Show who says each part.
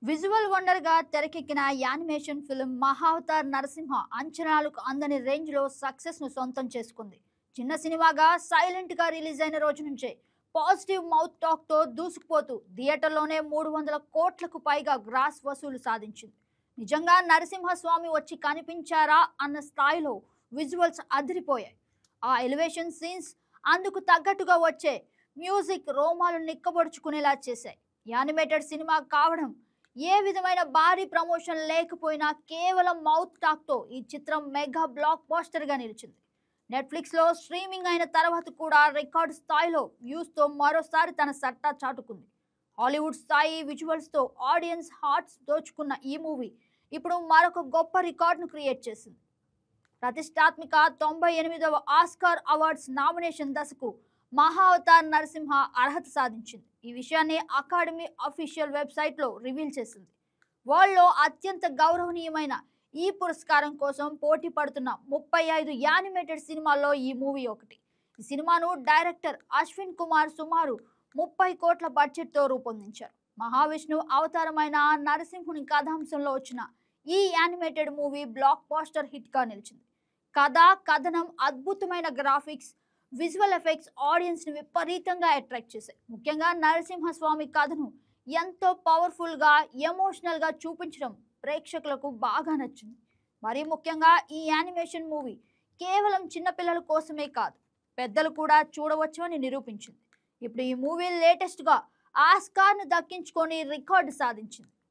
Speaker 1: Visual wonder గా తెరకెక్కిన animation film Mahavatar Narasimha అంచనాలకు అందని రేంజ్ లో సక్సెస్ ను సొంతం చేసుకుంది. చిన్న సినిమాగా సైలెంట్ గా రిలీజ్ అయిన రోజు నుంచే పాజిటివ్ మౌత్ టాక్ తో దూసుకుపోతూ థియేటర్లోనే 300 కోట్లకు పైగా గ్రాస్ వసూలు సాధించింది. నిజంగా నరసింహ స్వామి వచ్చి కనిపించారా అన్న స్థాయిలో విజువల్స్ అదిరిపోయాయి. ఆ ఎలివేషన్ సీన్స్, అందుకు తగ్గట్టుగా వచ్చే మ్యూజిక్ రోమాలు నిక్కబొడుచుకునేలా చేశాయి. యానిమేటెడ్ సినిమా కావడం, ఏ విధమైన భారీ ప్రమోషన్ లేకపోయినా కేవలం మౌత్ టాక్ తో ఈ చిత్రం మెగా బ్లాక్ బాస్టర్ గా నిలిచింది. నెట్ఫ్లిక్స్ లో స్ట్రీమింగ్ అయిన తర్వాత కూడా రికార్డు స్థాయిలో వ్యూస్ తో మరోసారి తన సత్తా చాటుకుంది. హాలీవుడ్ స్థాయి విజువల్స్ తో ఆడియన్స్ హార్ట్స్ దోచుకున్న ఈ మూవీ ఇప్పుడు మరొక గొప్ప రికార్డును క్రియేట్ చేసింది. ప్రతిష్టాత్మక 98వ ఆస్కార్ అవార్డ్స్ నామినేషన్ దశకు మహావతార్ నరసింహ అర్హత సాధించింది. ఈ విషయాన్ని అకాడమీ అఫీషియల్ వెబ్సైట్లో రివీల్ చేసింది. వరల్డ్లో అత్యంత గౌరవనీయమైన ఈ పురస్కారం కోసం పోటీ పడుతున్న 35 యానిమేటెడ్ సినిమాల్లో ఈ మూవీ ఒకటి. ఈ సినిమాను డైరెక్టర్ అశ్విన్ కుమార్ సుమారు 30 కోట్ల బడ్జెట్తో రూపొందించారు. మహావిష్ణువు అవతారమైన నరసింహుని కథాంశంలో వచ్చిన ఈ యానిమేటెడ్ మూవీ బ్లాక్ బాస్టర్ హిట్గా నిలిచింది. కథ, కథనం, అద్భుతమైన గ్రాఫిక్స్, విజువల్ ఎఫెక్ట్స్ ఆడియన్స్ ని విపరీతంగా అట్రాక్ట్ చేశాయి. ముఖ్యంగా నరసింహస్వామి కథను ఎంతో పవర్ఫుల్ గా, ఎమోషనల్ గా చూపించడం ప్రేక్షకులకు బాగా నచ్చింది. మరీ ముఖ్యంగా ఈ యానిమేషన్ మూవీ కేవలం చిన్నపిల్లల కోసమే కాదు, పెద్దలు కూడా చూడవచ్చు అని నిరూపించింది. ఇప్పుడు ఈ మూవీ లేటెస్ట్ గా ఆస్కార్ ను దక్కించుకొని రికార్డు సాధించింది.